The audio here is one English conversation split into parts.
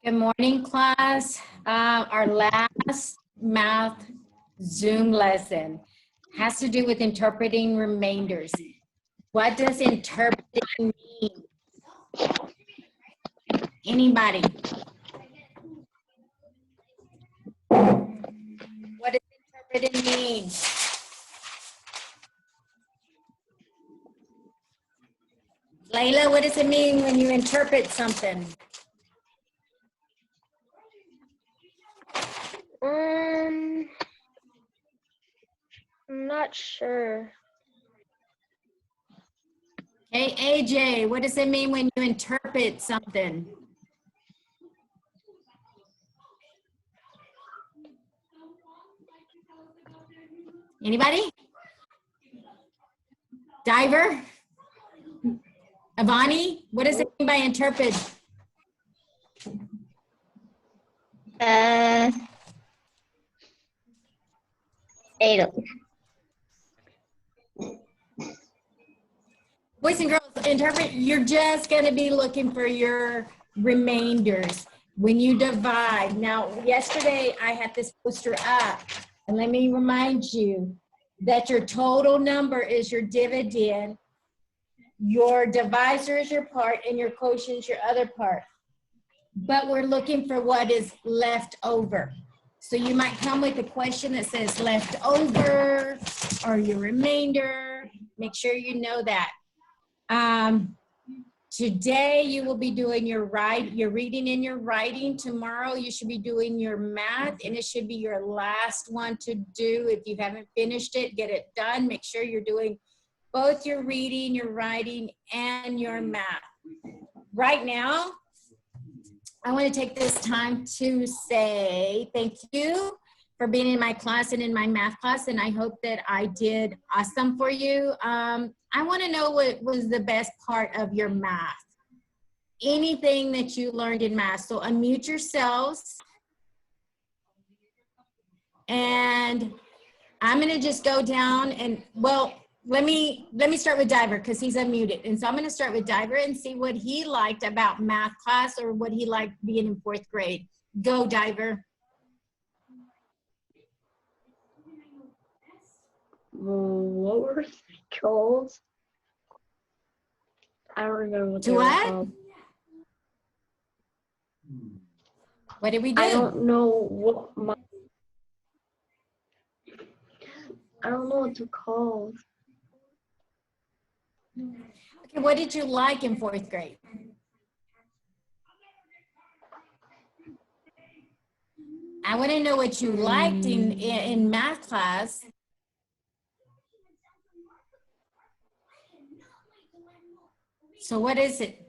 Good morning, class. Our last math Zoom lesson has to do with interpreting remainders. What does interpreting mean? Anybody? What does interpreting mean? Layla, what does it mean when you interpret something? I'm not sure. Hey, AJ, what does it mean when you interpret something? Anybody? Diver? Avani, what does it mean by interpret? Boys and girls, interpret, you're just going to be looking for your remainders when you divide. Now, yesterday I had this poster up, and let me remind you that your total number is your dividend, your divisor is your part, and your quotient is your other part. But we're looking for what is left over. So you might come with a question that says left over or your remainder. Make sure you know that. Today you will be doing your reading and your writing. Tomorrow you should be doing your math, and it should be your last one to do. If you haven't finished it, get it done. Make sure you're doing both your reading, your writing, and your math. Right now, I want to take this time to say thank you for being in my class and in my math class, and I hope that I did awesome for you. I want to know what was the best part of your math. Anything that you learned in math. So unmute yourselves. And I'm going to just go down and, well, let me start with Diver because he's unmuted. And so I'm going to start with Diver and see what he liked about math class or what he liked being in 4th grade. Go, Diver. What were they called? I don't remember what they were what? called. What did we do? I don't know what they're called. Okay, what did you like in 4th grade? I want to know what you liked in math class. So what is it?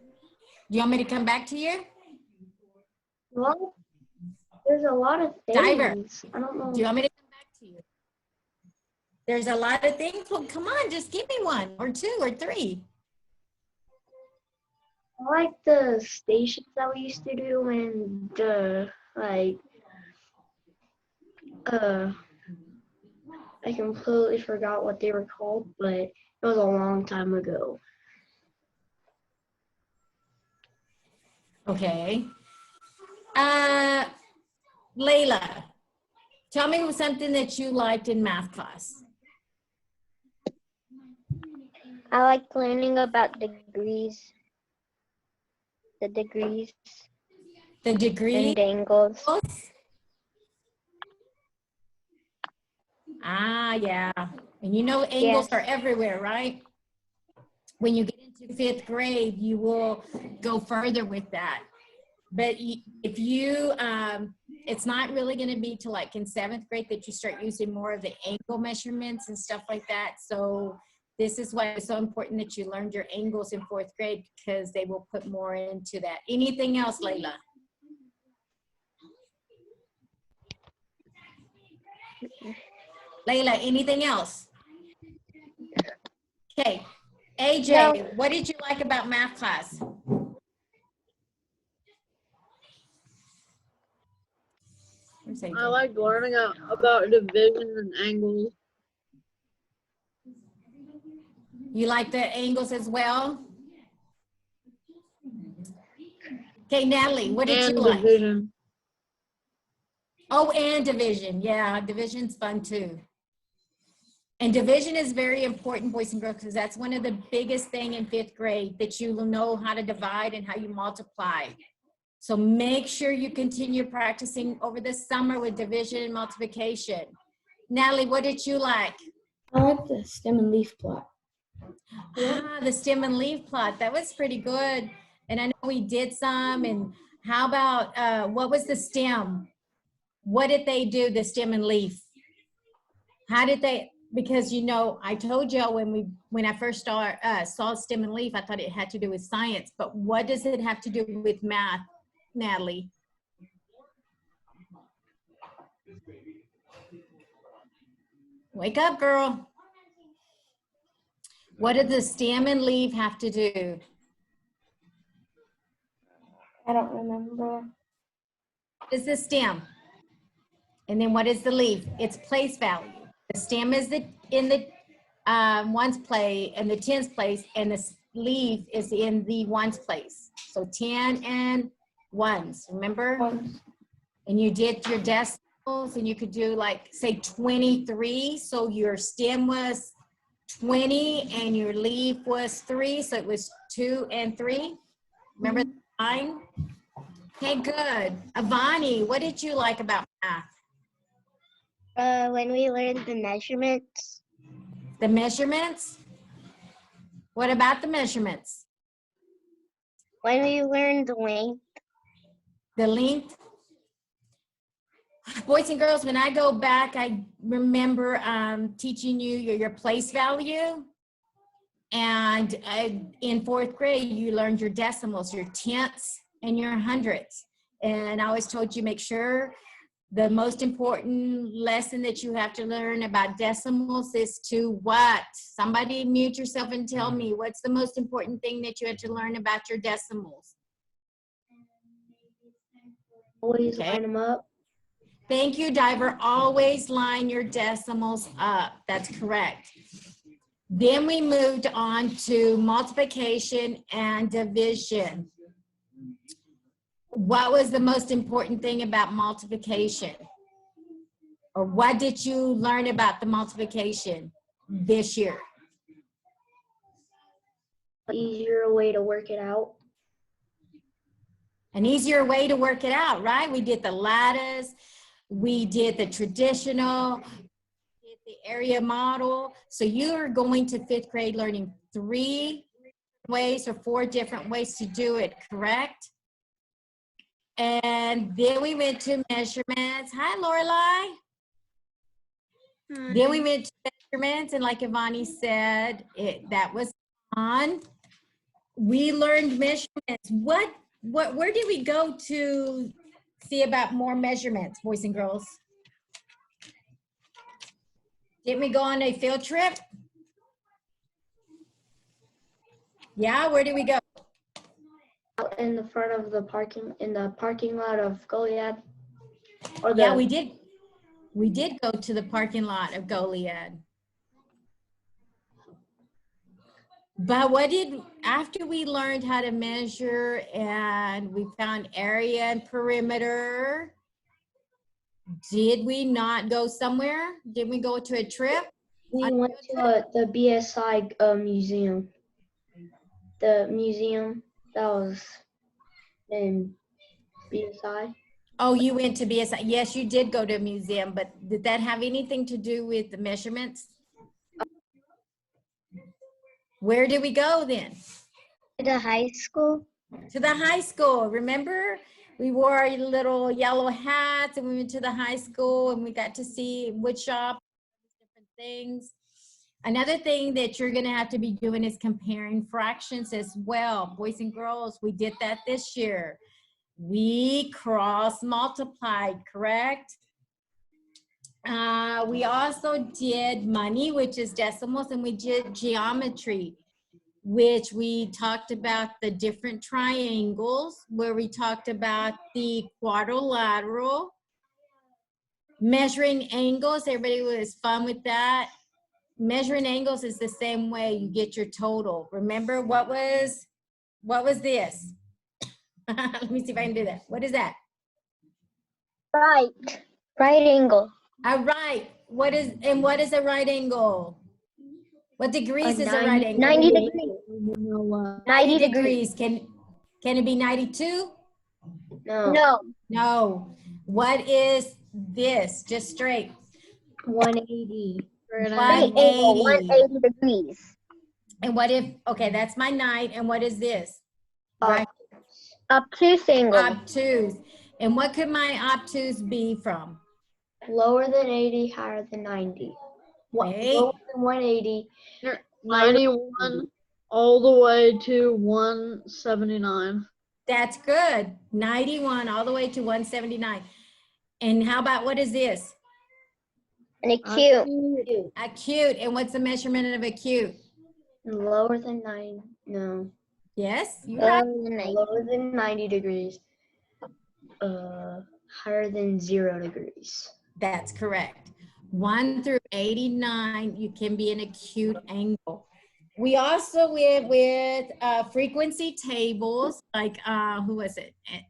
Do you want me to come back to you? Well, there's a lot of things. Diver, I don't know. do you want me to come back to you? There's a lot of things. Well, come on, just give me 1 or 2 or 3. I like the stations that we used to do and the I completely forgot what they were called, but it was a long time ago. Okay. Layla, tell me something that you liked in math class. I like learning about degrees. The degrees. The degree? And angles. Ah, yeah. And you know angles are everywhere, right? When you get into 5th grade, you will go further with that. But if you, it's not really going to be till like in 7th grade that you start using more of the angle measurements and stuff like that. So this is why it's so important that you learned your angles in 4th grade because they will put more into that. Anything else, Layla? Layla, anything else? Okay. AJ, no. What did you like about math class? I like learning about division and angles. You like the angles as well? Okay, Natalie, what did you And like? division. Oh, and division. Yeah, division's fun too. And division is very important, boys and girls, because that's one of the biggest thing in 5th grade, that you will know how to divide and how you multiply. So make sure you continue practicing over the summer with division and multiplication. Natalie, what did you like? I like the stem and leaf plot. Ah, the stem and leaf plot. That was pretty good. And I know we did some. And how about, what was the stem? What did they do, the stem and leaf? How did they, because you know, I told you when I first saw stem and leaf, I thought it had to do with science, but what does it have to do with math, Natalie? Wake up, girl. What did the stem and leaf have to do? I don't remember. What is the stem? And then what is the leaf? It's place value. The stem is in the ones place and the tens place, and the leaf is in the ones place. So 10 and ones, remember? Ones. And you did your decimals, and you could do like, say 23. So your stem was 20 and your leaf was 3. So it was 2 and 3. Remember the line? Okay, good. Avani, what did you like about math? When we learned the measurements. The measurements? What about the measurements? When we learned the length. The length? Boys and girls, when I go back, I remember teaching you your place value. And in 4th grade, you learned your decimals, your tenths and your hundredths. And I always told you, make sure the most important lesson that you have to learn about decimals is to what? Somebody mute yourself and tell me, what's the most important thing that you had to learn about your decimals? Always line them up. Thank you, Diver. Always line your decimals up. That's correct. Then we moved on to multiplication and division. What was the most important thing about multiplication? Or what did you learn about the multiplication this year? Easier way to work it out. An easier way to work it out, right? We did the lattice, we did the traditional, we did the area model. So you're going to 5th grade learning 3 ways or 4 different ways to do it, correct? And then we went to measurements. Hi, Lorelai. Then we went to measurements, and like Ivani said, that was fun. We learned measurements. Where did we go to see about more measurements, boys and girls? Didn't we go on a field trip? Yeah, where did we go? Out in the front of the parking lot of Goliad. Yeah, we did. We did go to the parking lot of Goliad. But after we learned how to measure and we found area and perimeter, did we not go somewhere? Did we go to a trip? We went to the BSI museum. The museum that was in BSI. Oh, you went to BSI. Yes, you did go to a museum, but did that have anything to do with the measurements? Where did we go then? To the high school. To the high school. Remember? We wore our little yellow hats and we went to the high school and we got to see wood shop, different things. Another thing that you're going to have to be doing is comparing fractions as well. Boys and girls, we did that this year. We cross multiplied, correct? We also did money, which is decimals, and we did geometry, which we talked about the different triangles, where we talked about the quadrilateral, measuring angles. Everybody was fun with that. Measuring angles is the same way you get your total. Remember what was this? Let me see if I can do that. What is that? Right. Right angle. A right. What is a right angle? What degrees is a right 90 angle? 90 degrees. 90 degrees. Can it be 92? No. No. No. What is this? Just straight. 180. Right angle. 180. 180 degrees. And what if, okay, that's my 9. And what is this? Right. Obtuse angle. Obtuse. And what could my obtuse be from? Lower than 80, higher than 90. Okay. Lower than 180. 91 all the way to 179. That's good. 91 all the way to 179. And how about what is this? An acute. Acute. And what's the measurement of acute? Lower than 9. No. Yes, you have. Lower than 90 degrees. Higher than 0 degrees. That's correct. 1 through 89, you can be an acute angle. We also went with frequency tables, like who was it? I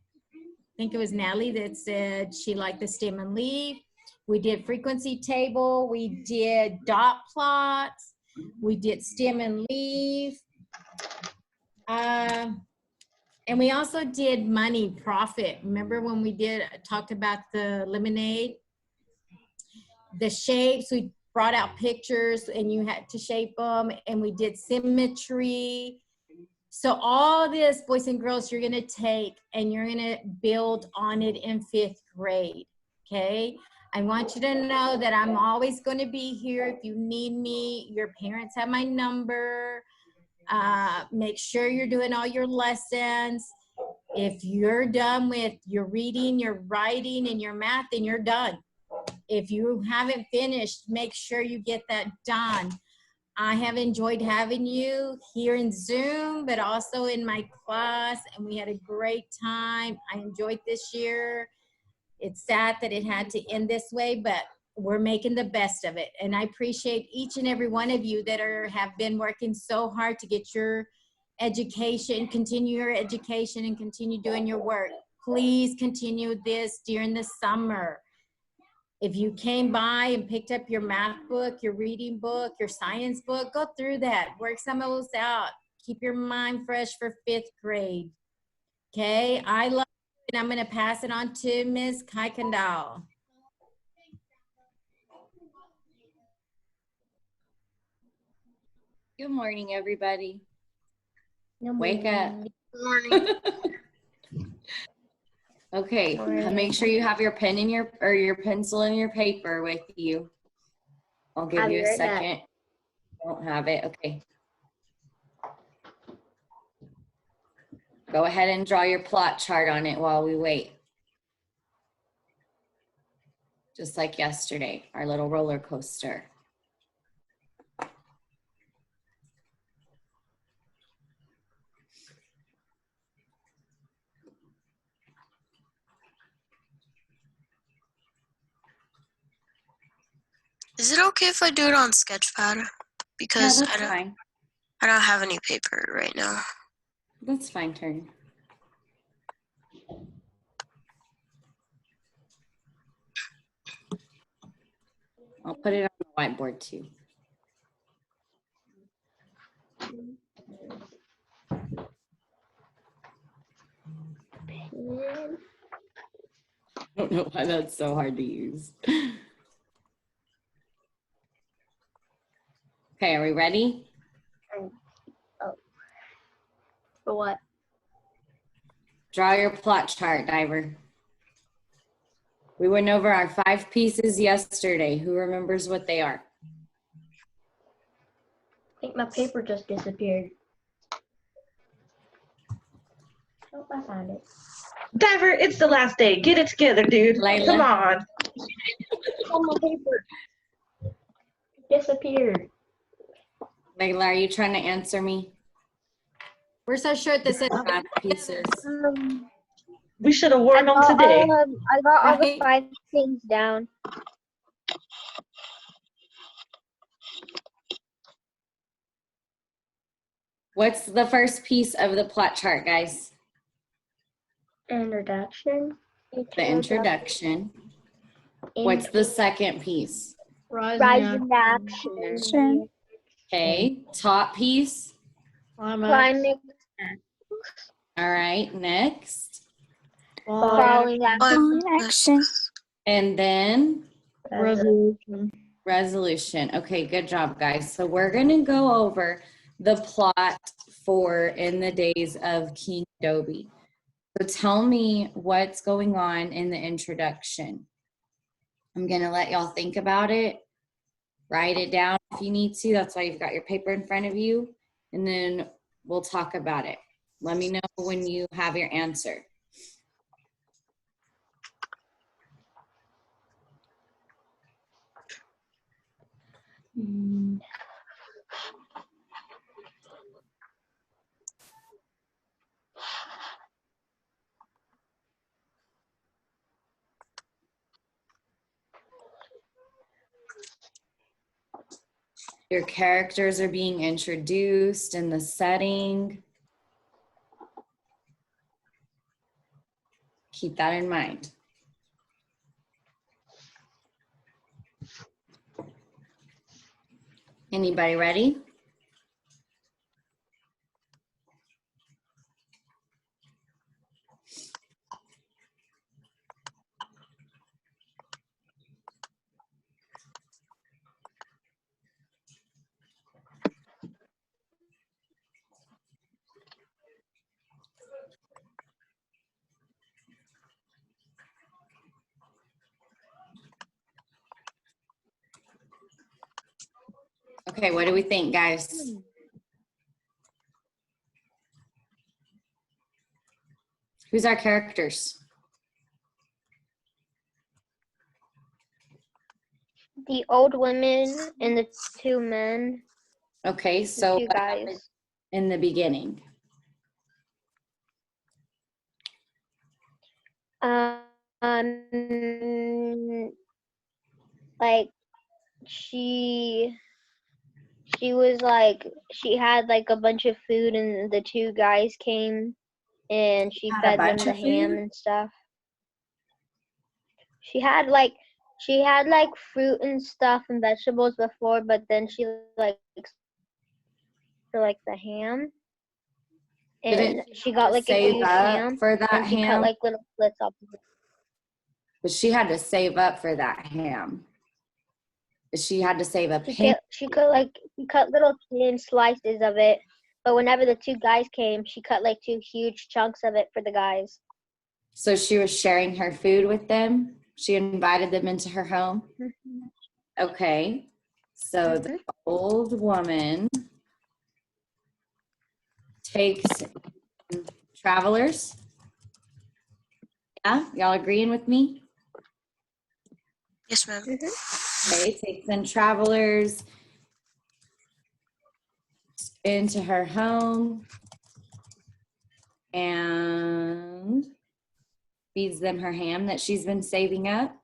think it was Natalie that said she liked the stem and leaf. We did frequency table. We did dot plots. We did stem and leaf. And we also did money, profit. Remember when we talked about the lemonade? The shapes, we brought out pictures and you had to shape them, and we did symmetry. So all this, boys and girls, you're gonna take and you're gonna build on it in 5th grade, okay? I want you to know that I'm always gonna be here if you need me. Your parents have my number. Make sure you're doing all your lessons. If you're done with your reading, your writing, and your math, then you're done. If you haven't finished, make sure you get that done. I have enjoyed having you here in Zoom, but also in my class, and we had a great time. I enjoyed this year. It's sad that it had to end this way, but we're making the best of it. And I appreciate each and every one of you that have been working so hard to get your education, continue your education, and continue doing your work. Please continue this during the summer. If you came by and picked up your math book, your reading book, your science book, go through that. Work some of those out. Keep your mind fresh for 5th grade. Okay, I love you, and I'm going to pass it on to Ms. Kuykendall. Good morning, everybody. No Wake up. Good morning. Okay, make sure you have your pen and your pencil and your paper with you. I'll give you a second. Don't have it. Okay. Go ahead and draw your plot chart on it while we wait. Just like yesterday, our little roller coaster. Is it okay if I do it on Sketchpad? Because Yeah, that's fine. I don't have any paper right now. That's fine, Turn. I'll put it on the whiteboard too. I don't know why that's so hard to use. Okay, are we ready? For what? Draw your plot chart, Diver. We went over our 5 pieces yesterday. Who remembers what they are? I think my paper just disappeared. Oh, I found it. Diver, it's the last day. Get it together, dude. Layla. Come on. Oh, my paper disappeared. Layla, are you trying to answer me? Where's our shirt that says 5 pieces. We should have worn them today. I got all the Right. 5 things down. What's the first piece of the plot chart, guys? Introduction. The introduction. What's the second piece? Rising action. Okay, top piece. Climax. Climbing. All right, next. Falling action. Action. And then Resolution. resolution. Okay, good job, guys. So we're going to go over the plot for In the Days of King Dobie. So tell me what's going on in the introduction. I'm going to let y'all think about it. Write it down if you need to. That's why you've got your paper in front of you. And then we'll talk about it. Let me know when you have your answer. Your characters are being introduced in the setting. Keep that in mind. Anybody ready? Okay, what do we think, guys? Who's our characters? The old women and the two men. Okay, The so two what happened guys. in the beginning? Like she was like she had like a bunch of food and the two guys came and she Had a fed them bunch the of ham food? and stuff. She had like fruit and stuff and vegetables before, but then she like for like the ham. And Didn't she got like a save huge up ham for that and she cut ham? like little slits off of it. But she had to save up for that ham. She had to save up ham. She cut little thin slices of it, but whenever the two guys came, she cut like two huge chunks of it for the guys. So she was sharing her food with them. She invited them into her home. Okay. So the old woman takes travelers. Yeah, y'all agreeing with me? Yes, ma'am. Okay, takes in travelers into her home and feeds them her ham that she's been saving up.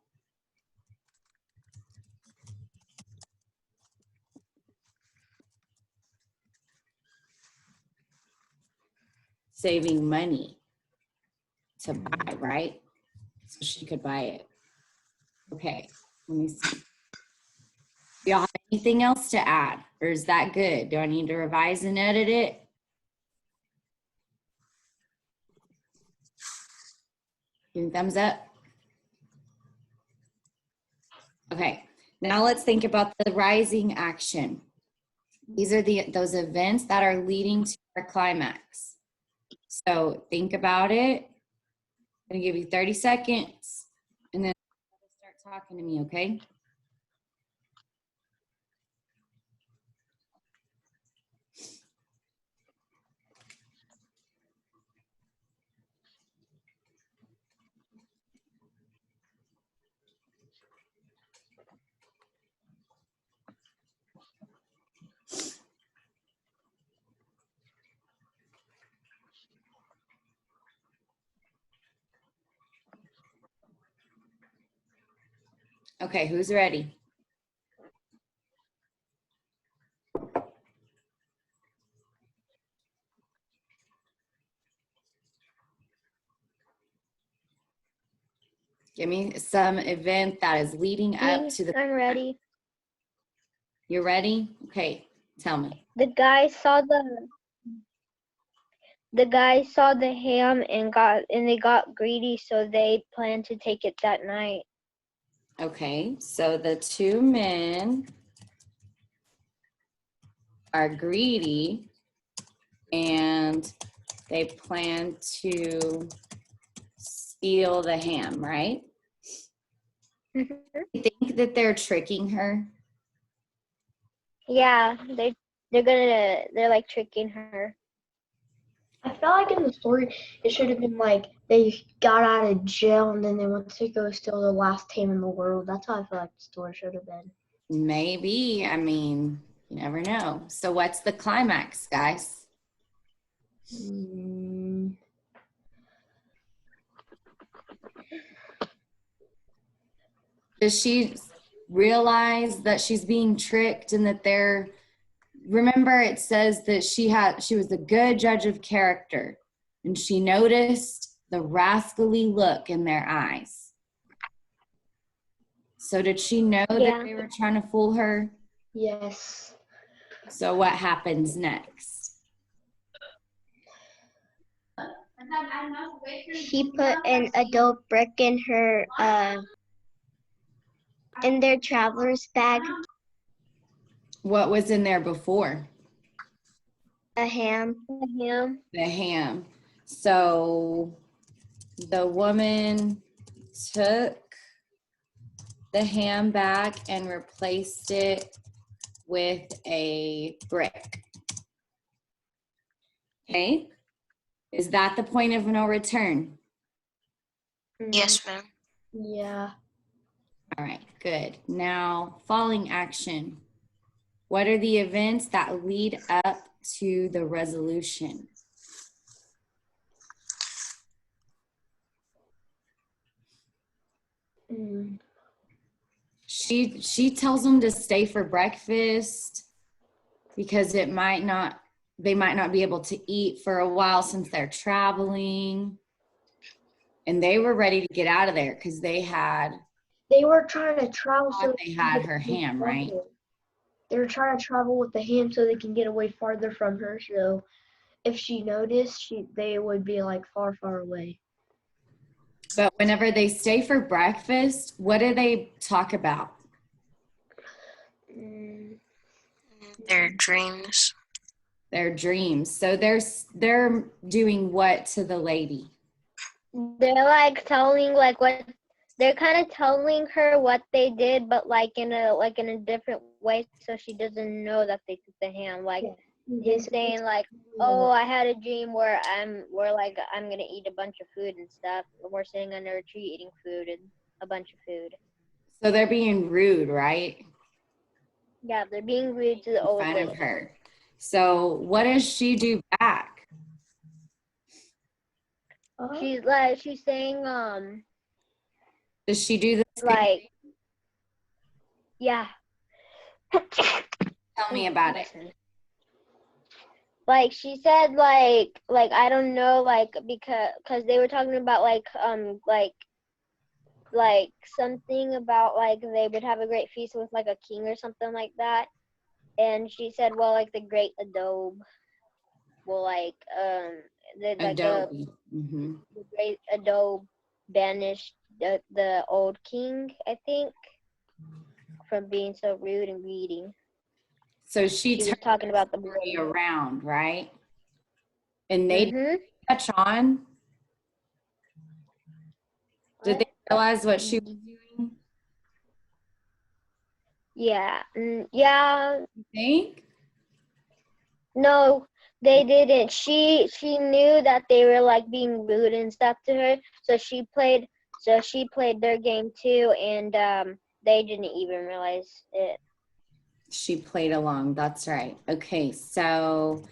Saving money to buy, right? So she could buy it. Okay, let me see. Do y'all have anything else to add? Or is that good? Do I need to revise and edit it? Give me a thumbs up. Okay, now let's think about the rising action. These are those events that are leading to our climax. So think about it. I'm gonna give you 30 seconds and then start talking to me, okay? Okay, who's ready? Give me some event that is leading up to the. I'm ready. You're ready? Okay, tell me. The guy saw the ham and they got greedy, so they planned to take it that night. Okay, so the two men are greedy and they plan to steal the ham, right? Mhm. You think that they're tricking her? Yeah, they're like tricking her. I felt like in the story it should have been like they got out of jail and then they went to go steal the last ham in the world. That's how I feel like the story should have been. Maybe. I mean, you never know. So what's the climax, guys? Does she realize that she's being tricked and that they're, remember it says that she was a good judge of character and she noticed the rascally look in their eyes. So did she know that they were trying to fool her? Yes. So what happens next? She put an adult brick in her in their traveler's bag, What was in there before? a ham. The ham. So the woman took the ham back and replaced it with a brick. Okay. Is that the point of no return? Yes, ma'am. Yeah. All right, good. Now, falling action. What are the events that lead up to the resolution? She tells them to stay for breakfast because they might not be able to eat for a while since they're traveling. And they were ready to get out of there because they were trying to travel so they had her ham, right? They were trying to travel with the ham so they can get away farther from her. So if she noticed, they would be like far, far away. But whenever they stay for breakfast, what do they talk about? Their dreams. Their dreams. So they're doing what to the lady? They're like telling like what they're kind of telling her what they did, but like in a different way, so she doesn't know that they took the ham. Like he's saying like, oh, I had a dream where I'm gonna eat a bunch of food and stuff. We're sitting under a tree eating food and a bunch of food. So they're being rude, right? Yeah, they're being rude to the old lady. In front of her. So what does she do back? She's saying Does she do this? like, yeah. Tell me about it. Like she said, like I don't know, like because they were talking about like something about like they would have a great feast with like a king or something like that, and she said, well, like the great adobe will like Adobe. The great adobe banished the old king, I think, from being so rude and greedy. So she was talking about the boy around, right? And they Mm-hmm. catch on. Did they realize what she was doing? Yeah. Yeah. You think? No, they didn't. She knew that they were like being rude and stuff to her, so she played their game too, and they didn't even realize it. She played along. That's right. Okay, so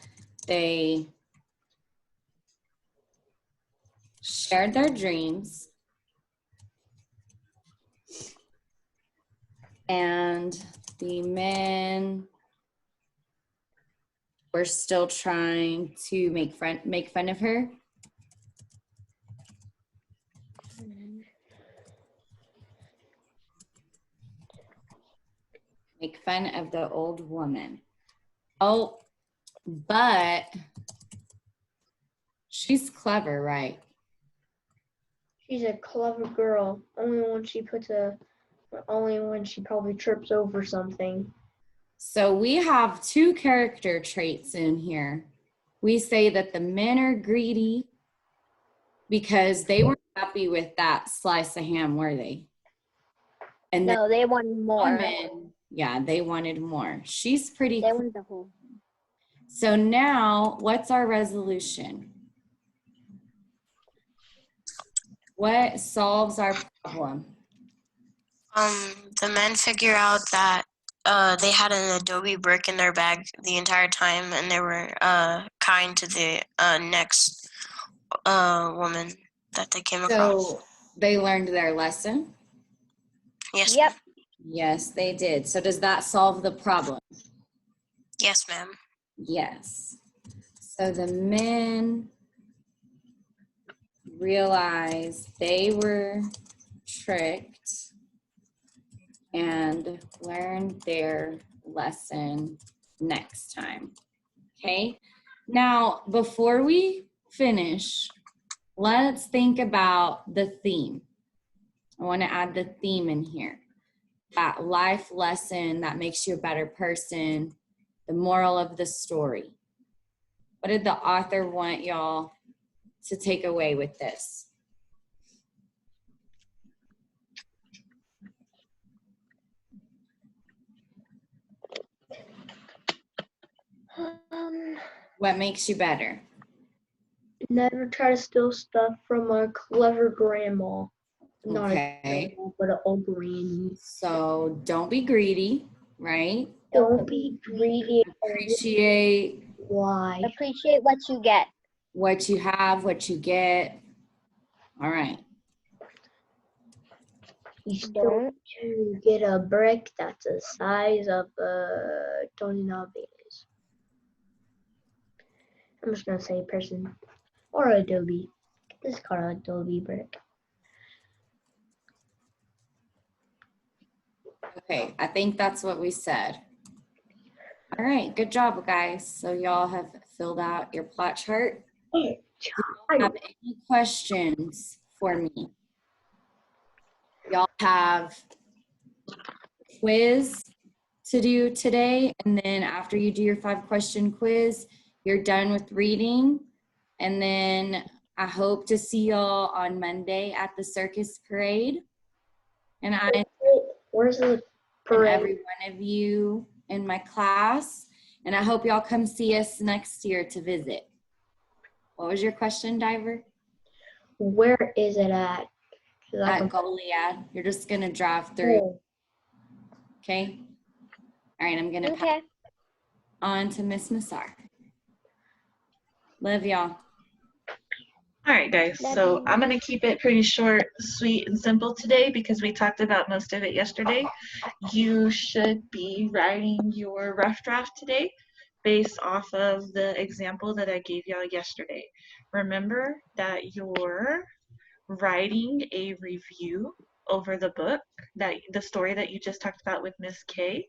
they shared their dreams. And the men were still trying to make fun of her. Make fun of the old woman. Oh, but she's clever, right? She's a clever girl. Only when she probably trips over something. So we have two character traits in here. We say that the men are greedy because they weren't happy with that slice of ham, were they? And No, they wanted the more. woman, yeah, they wanted more. She's pretty They cool. wanted the whole. So now, what's our resolution? What solves our problem? The men figure out that they had an adobe brick in their bag the entire time, and they were kind to the next woman that they came across. So they learned their lesson? Yes, Yep. ma'am. Yes, they did. So does that solve the problem? Yes, ma'am. Yes. So the men realized they were tricked and learned their lesson next time. Okay. Now, before we finish, let's think about the theme. I want to add the theme in here. That life lesson that makes you a better person, the moral of the story. What did the author want y'all to take away with this? What makes you better? Never try to steal stuff from a clever grandma. Not Okay. a grandma, but an old granny. So don't be greedy, right? Don't be greedy. Appreciate Why? Appreciate what you get. what you have, what you get. All right. You still Don't. to get a brick that's the size of a doorknob. I'm just gonna say person or adobe. This is called an adobe brick. Okay, I think that's what we said. All right, good job, guys. So y'all have filled out your plot chart. Do you have any questions for me? Y'all have a quiz to do today, and then after you do your 5-question quiz, you're done with reading. And then I hope to see y'all on Monday at the circus parade. And I Where's the and parade? every one of you in my class. And I hope y'all come see us next year to visit. What was your question, Diver? Where is it at? At Goliad. You're just going to drive through. Oh, Okay? All right, I'm going to pass Okay. on to Miss Massar. Love y'all. All right, guys. So I'm going to keep it pretty short, sweet, and simple today because we talked about most of it yesterday. You should be writing your rough draft today based off of the example that I gave y'all yesterday. Remember that you're writing a review over the book, that the story that you just talked about with Miss K.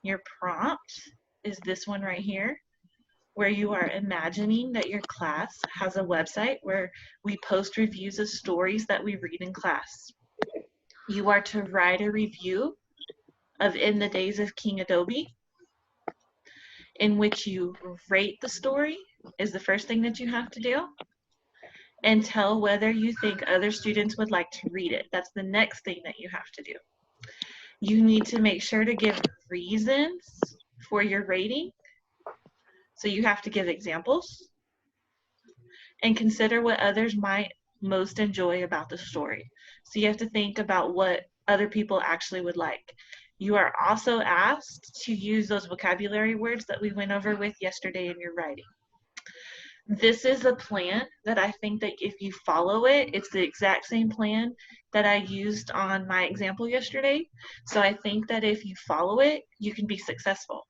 Your prompt is this one right here, where you are imagining that your class has a website where we post reviews of stories that we read in class. You are to write a review of In the Days of King Adobe, in which you rate the story is the first thing that you have to do, and tell whether you think other students would like to read it. That's the next thing that you have to do. You need to make sure to give reasons for your rating. So you have to give examples and consider what others might most enjoy about the story. So you have to think about what other people actually would like. You are also asked to use those vocabulary words that we went over with yesterday in your writing. This is a plan that I think that if you follow it, it's the exact same plan that I used on my example yesterday. So I think that if you follow it, you can be successful.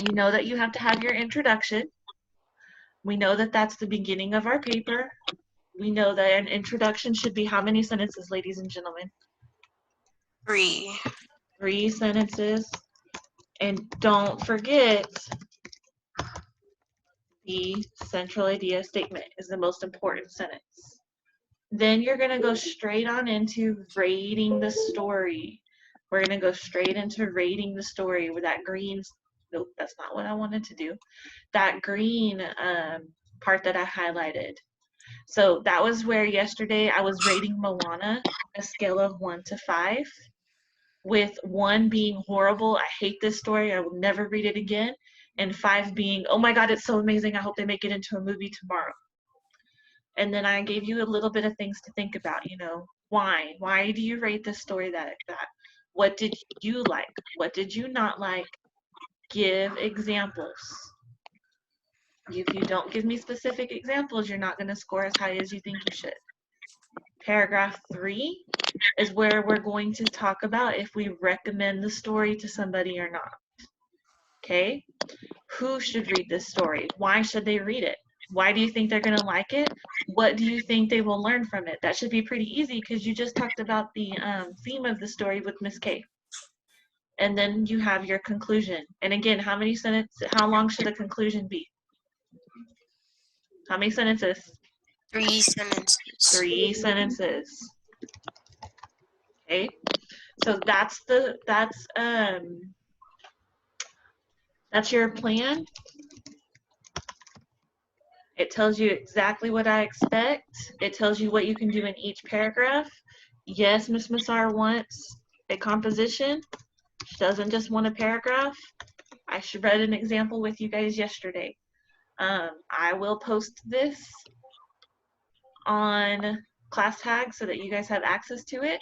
You know that you have to have your introduction. We know that that's the beginning of our paper. We know that an introduction should be how many sentences, ladies and gentlemen? 3. 3 sentences. And don't forget the central idea statement is the most important sentence. Then you're going to go straight on into rating the story. We're going to go straight into rating the story with that green. Nope, that's not what I wanted to do. That green part that I highlighted. So that was where yesterday I was rating Moana a scale of 1 to 5, with 1 being horrible, I hate this story, I will never read it again, and 5 being, oh my God, it's so amazing, I hope they make it into a movie tomorrow. And then I gave you a little bit of things to think about, you know, why? Why do you rate this story that? What did you like? What did you not like? Give examples. If you don't give me specific examples, you're not going to score as high as you think you should. Paragraph 3 is where we're going to talk about if we recommend the story to somebody or not. Okay? Who should read this story? Why should they read it? Why do you think they're going to like it? What do you think they will learn from it? That should be pretty easy because you just talked about the theme of the story with Miss K. And then you have your conclusion. And again, how long should a conclusion be? How many sentences? 3 sentences. 3 sentences. Okay? So that's your plan. It tells you exactly what I expect. It tells you what you can do in each paragraph. Yes, Ms. Massar wants a composition. She doesn't just want a paragraph. I read an example with you guys yesterday. I will post this on Class Tag so that you guys have access to it.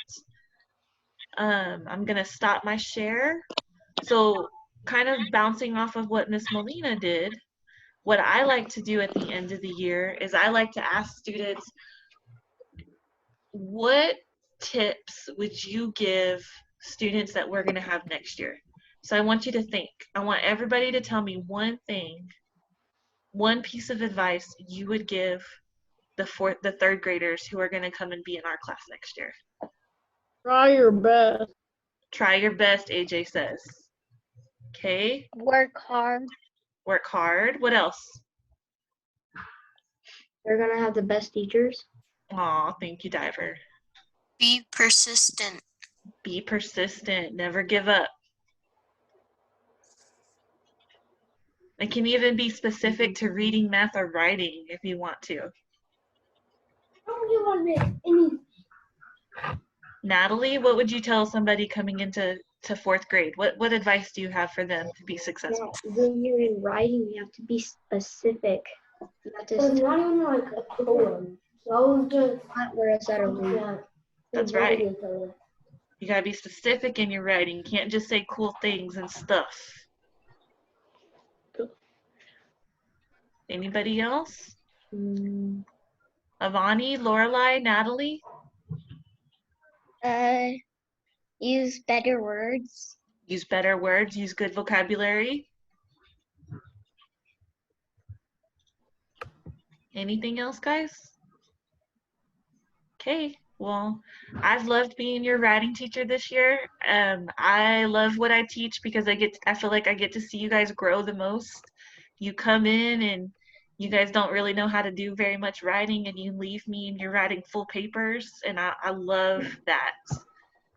I'm gonna stop my share. So kind of bouncing off of what Miss Molina did, what I like to do at the end of the year is I like to ask students, what tips would you give students that we're going to have next year? So I want you to think. I want everybody to tell me one thing, one piece of advice you would give the third graders who are going to come and be in our class next year. Try your best. Try your best, AJ says. Okay. Work hard. Work hard. What else? They're gonna have the best teachers. Aw, thank you, Diver. Be persistent. Be persistent. Never give up. It can even be specific to reading, math, or writing if you want to. Natalie, what would you tell somebody coming into 4th grade? What advice do you have for them to be successful? When you're in writing, you have to be specific. You have to it's not even like a poem. So just whereas that That's right. You gotta be specific in your writing. You can't just say cool things and stuff. Anybody else? Avani, Lorelai, Natalie? Use better words. Use better words, use good vocabulary. Anything else, guys? Okay, well, I've loved being your writing teacher this year. I love what I teach because I feel like I get to see you guys grow the most. You come in and you guys don't really know how to do very much writing and you leave me and you're writing full papers, and I love that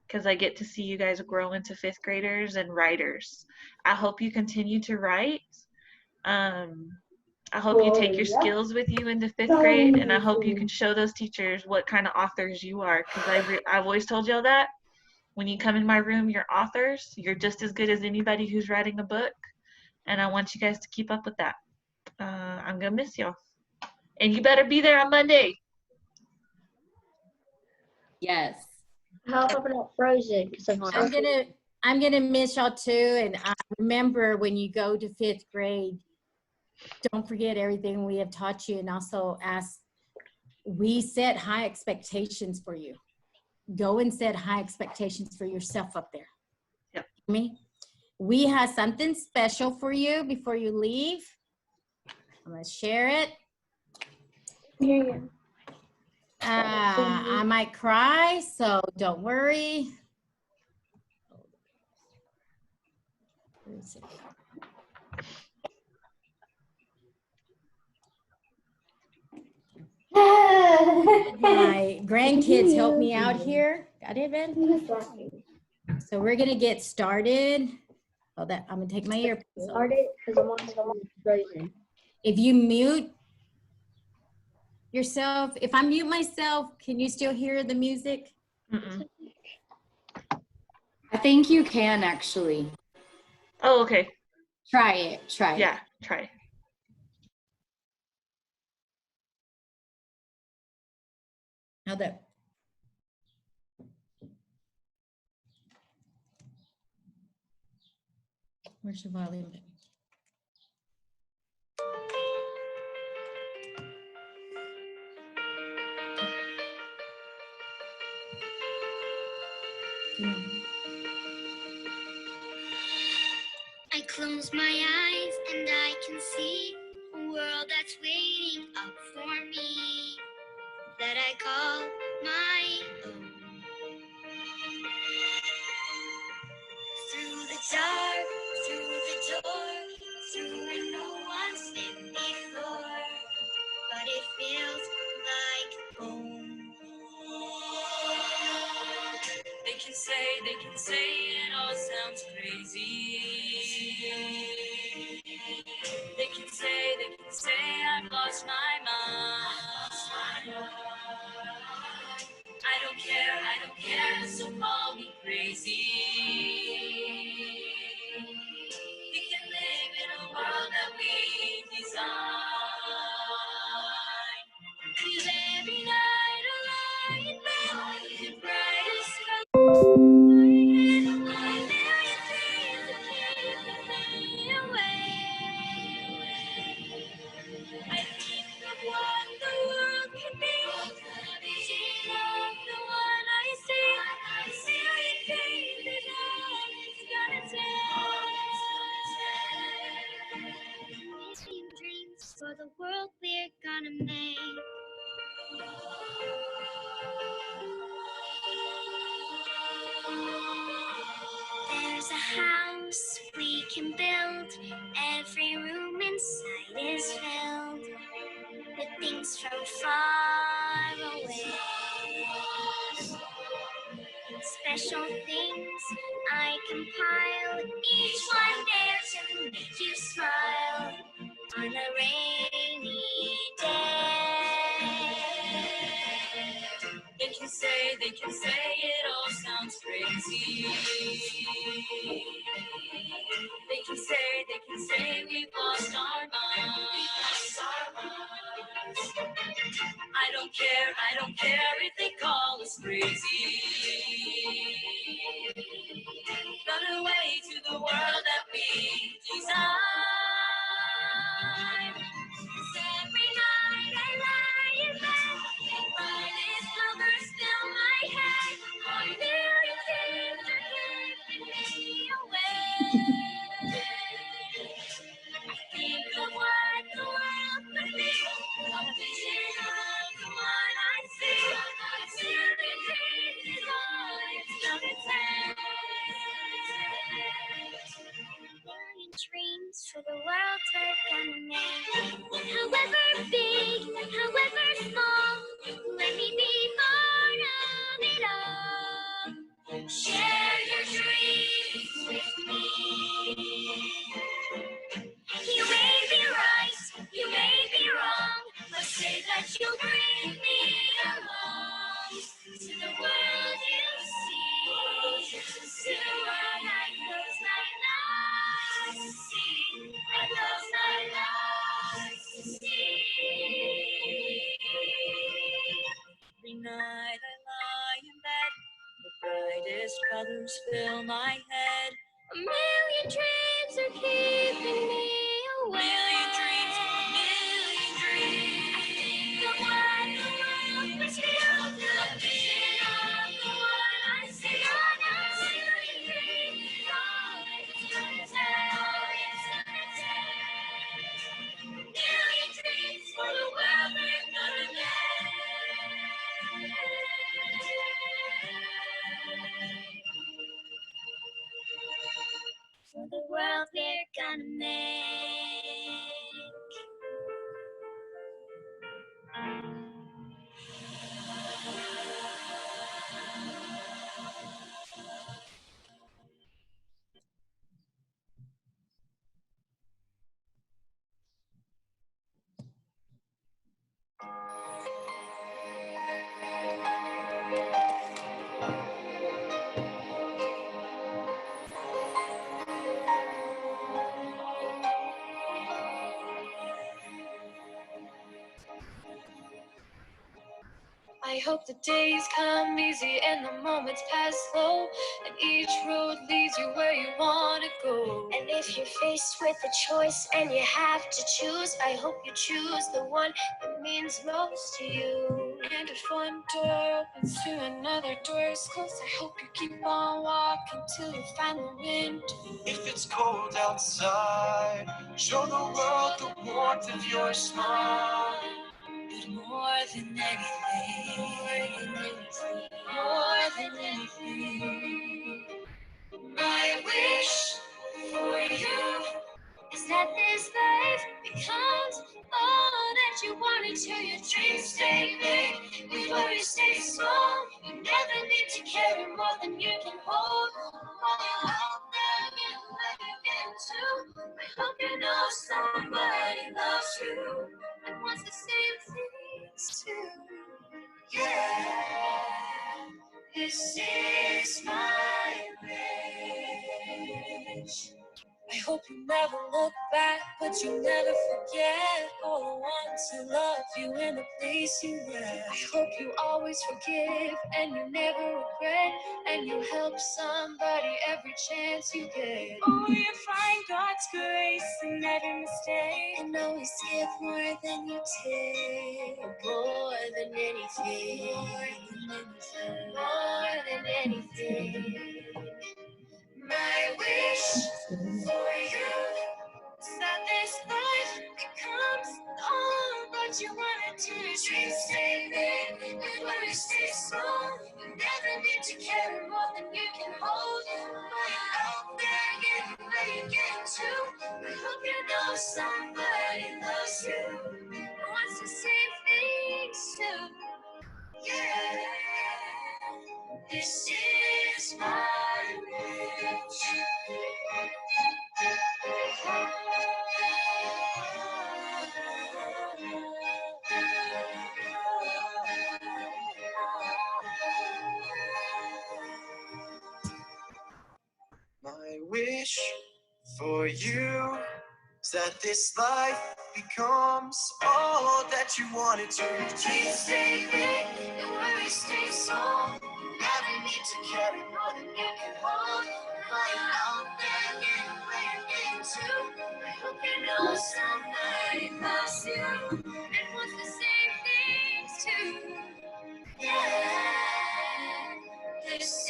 because I get to see you guys grow into 5th graders and writers. I hope you continue to write. I hope you take your skills with you into 5th grade, and I hope you can show those teachers what kind of authors you are, because I've always told y'all that. When you come in my room, you're authors. You're just as good as anybody who's writing a book, and I want you guys to keep up with that. I'm going to miss y'all. And you better be there on Monday. Yes. How about Frozen? I'm gonna miss y'all too. And remember, when you go to 5th grade, don't forget everything we have taught you, and also we set high expectations for you. Go and set high expectations for yourself up there. Yep. We have something special for you before you leave. I'm gonna share it. Yeah. I might cry, so don't worry. is it? My grandkids help me out here. Got it, Ben? So we're gonna get started. Oh, that I'm gonna take my earpiece off. Start it because I'm on frozen. If you mute yourself, if I mute myself, can you still hear the music? Mm-mm. I think you can actually. Oh, okay. Try it. Try Yeah, it. try. Now that. Where's the volume? I close my eyes and I can see a world that's waiting up for me that I call my own. Through the dark, through the door, through where no one's been before, but it feels like home. They can say it all sounds crazy. They can say I've lost my mind. I don't care, so call me crazy. We can live in a world that we design. 'Cause every night I lie in bed, the brightest colors in my million dreams are keeping me awake. I think of what the world could be. She's not the one I see. A million dreams is all it's gonna take. Million dreams for the world we're gonna make. There's a house we can build. Every room inside is filled with things from far away. Special things I compile, each one there to make you smile on a rainy day. They can say it all sounds crazy. They can say we've lost our minds. I don't care if they call us crazy. Run away to the world that we design. 'Cause every night I lie in bed, and brightest colors fill my head. A million dreams are keeping me awake. I think of what the world could be, a vision of the one I see. A million dreams is all it's gonna take. Million dreams for the world we're gonna make. However big, however small, let me be part of it all. Share your dreams with me. You may be right, you may be wrong, but say that you'll bring me along to the world you see, to the world I close my eyes to see, I close my eyes to see. Every night I lie in bed, the brightest colors fill my head. A million dreams are keeping me awake. Million dreams, million dreams. I think of what the world was built, a vision of the one I see. A million dreams is all it's gonna take. All it's gonna take. Million dreams for the world we're gonna make. For the world I hope the days come easy and the moments pass slow, and each road leads you where you want to go. And if you're faced with a choice and you have to choose, I hope you choose the one that means most to you. And if one door opens to another door is closed, I hope you keep on walking till you find the window. If it's cold outside, show the world the warmth of your smile. But more than anything, my wish for you Is that this life becomes all that you wanted to? Your dreams stay big before you stay small. You never need to carry more than you can hold. While you're out there, you let it get to. I hope you know somebody loves you and wants the same things too. Yeah, this is my wish. I hope you never look back, but you never forget all the ones who love you in the place you left. I hope you always forgive and you never regret, and you help somebody every chance you get. Oh, you find God's grace in every mistake, And always give more than you take. more than anything, more than anything. My wish for you Is that this life becomes all that you wanted to? Your dreams stay big and when you stay small, you never need to carry more than you can hold. But out there, getting where you get to, I hope you know somebody loves you and wants the same things too. Yeah, this is my wish. My wish for you is that this life becomes all that you wanted to. Your dreams stay big and worries stay small. You never need to carry more than you can hold. But you're out there getting where you're getting to. I hope you know somebody loves you and wants the same things too. Yeah, this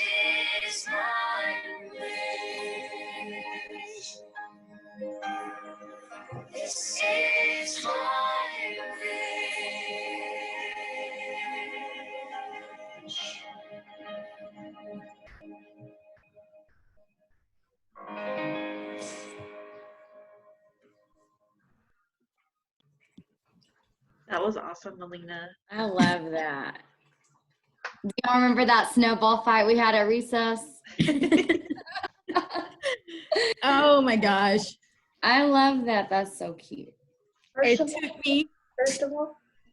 is my wish. This is my wish. That was awesome, Melina. I love that. Do y'all remember that snowball fight we had at recess? Oh my gosh. I love that. That's so cute. It First of all, took me,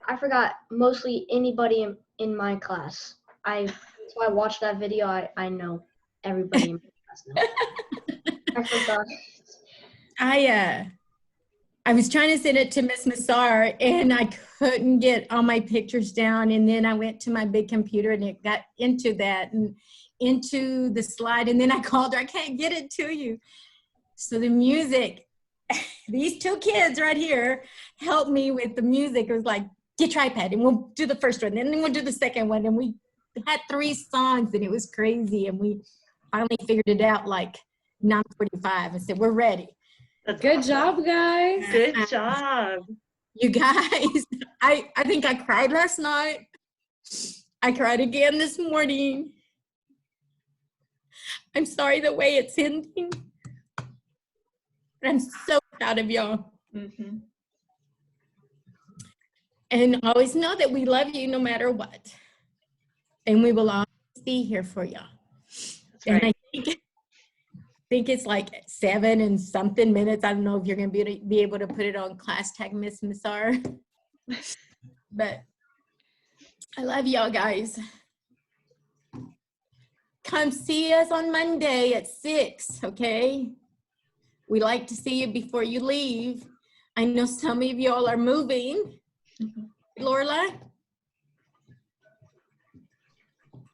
I forgot mostly anybody in my class. So I watched that video. I know everybody in my class now. I forgot. I was trying to send it to Miss Massar and I couldn't get all my pictures down. And then I went to my big computer and it got into that and into the slide. And then I called her, I can't get it to you. So the music, these two kids right here helped me with the music. It was like, get your iPad and we'll do the first one. And then we'll do the second one. And we had 3 songs and it was crazy. And we finally figured it out like 9:45 and said, we're ready. That's Good awesome. job, guys. Good job. You guys, I think I cried last night. I cried again this morning. I'm sorry the way it's ending. I'm so proud of y'all. Mm-hmm. And always know that we love you no matter what. And we will always be here for y'all. That's And right. I think it's like 7 and something minutes. I don't know if you're going to be able to put it on class tag, Miss Massar. But I love y'all guys. Come see us on Monday at 6, okay? We like to see you before you leave. I know some of y'all are moving. Lorla?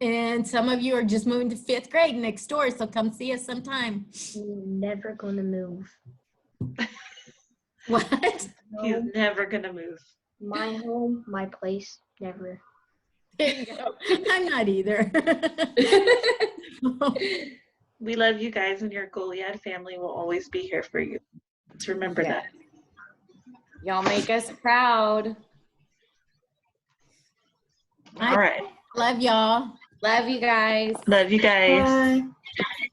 And some of you are just moving to 5th grade next door, so come see us sometime. We're never gonna move. What? He's No, never gonna move. my home, my place, never. There you go. I'm not either. We love you guys, and your Goliad family will always be here for you. Let's remember Yeah. that. Y'all make us proud. All right. Love y'all. Love you guys. Love you guys. Bye.